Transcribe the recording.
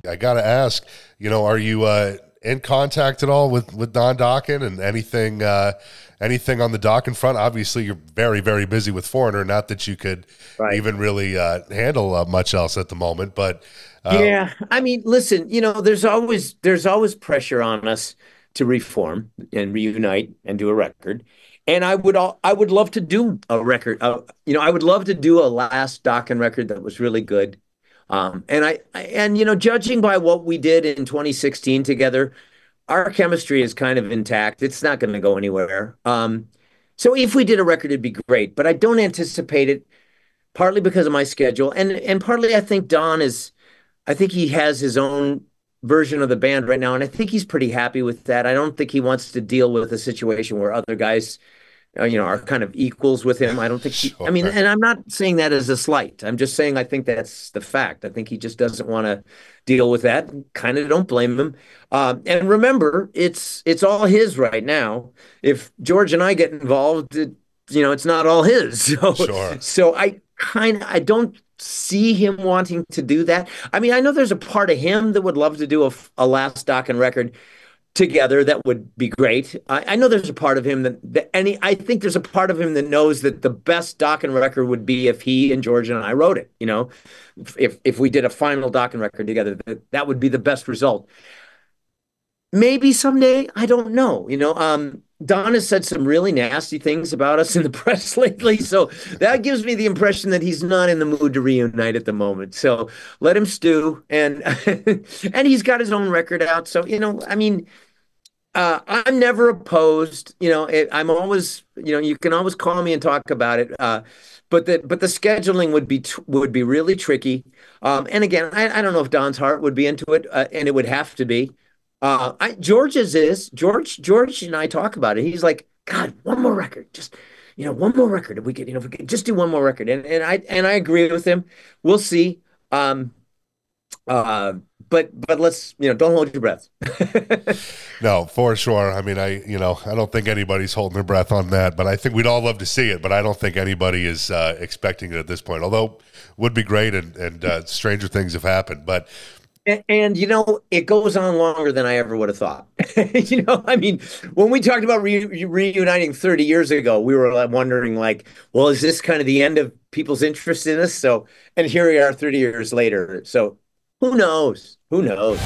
I got to ask, are you in contact at all with Don Dokken and anything on the Dokken front? Obviously, you're very, very busy with Foreigner. Not that you could even really handle much else at the moment, but Yeah, I mean, listen, there's always pressure on us to reform and reunite and do a record. And I would love to do a record. I would love to do a last Dokken record that was really good. And judging by what we did in 2016 together, our chemistry is kind of intact. It's not going to go anywhere. So if we did a record, it'd be great, but I don't anticipate it, partly because of my schedule, and partly I think he has his own version of the band right now, and I think he's pretty happy with that. I don't think he wants to deal with a situation where other guys, are kind of equals with him. I don't think I mean, sure. and I'm not saying that as a slight. I'm just saying I think that's the fact. I think he just doesn't want to deal with that. Kind of don't blame him. And remember, it's all his right now. If George and I get involved, it's not all his. So, Sure. I don't see him wanting to do that. I mean, I know there's a part of him that would love to do a last Dokken record together. That would be great. I know there's a part of him I think there's a part of him that knows that the best Dokken record would be if he and George and I wrote it. If we did a final Dokken record together, that would be the best result. Maybe someday, I don't know. Don has said some really nasty things about us in the press lately, so that gives me the impression that he's not in the mood to reunite at the moment. So let him stew, and and he's got his own record out. So I mean, I'm never opposed. I'm always, you can always call me and talk about it. But the scheduling would be really tricky. And again, I don't know if Don's heart would be into it, and it would have to be. George's is George and I talk about it. He's like, God, one more record, just one more record. If we could just do one more record, and I agree with him. We'll see. Um, uh, but let's don't hold your breath. No, for sure. I mean, I don't think anybody's holding their breath on that, but I think we'd all love to see it, but I don't think anybody is expecting it at this point, although would be great, and stranger things have happened. But And it goes on longer than I ever would have thought. I mean, when we talked about reuniting 30 years ago, we were wondering, like, well, is this kind of the end of people's interest in us? So, and here we are 30 years later. So who knows? Who knows?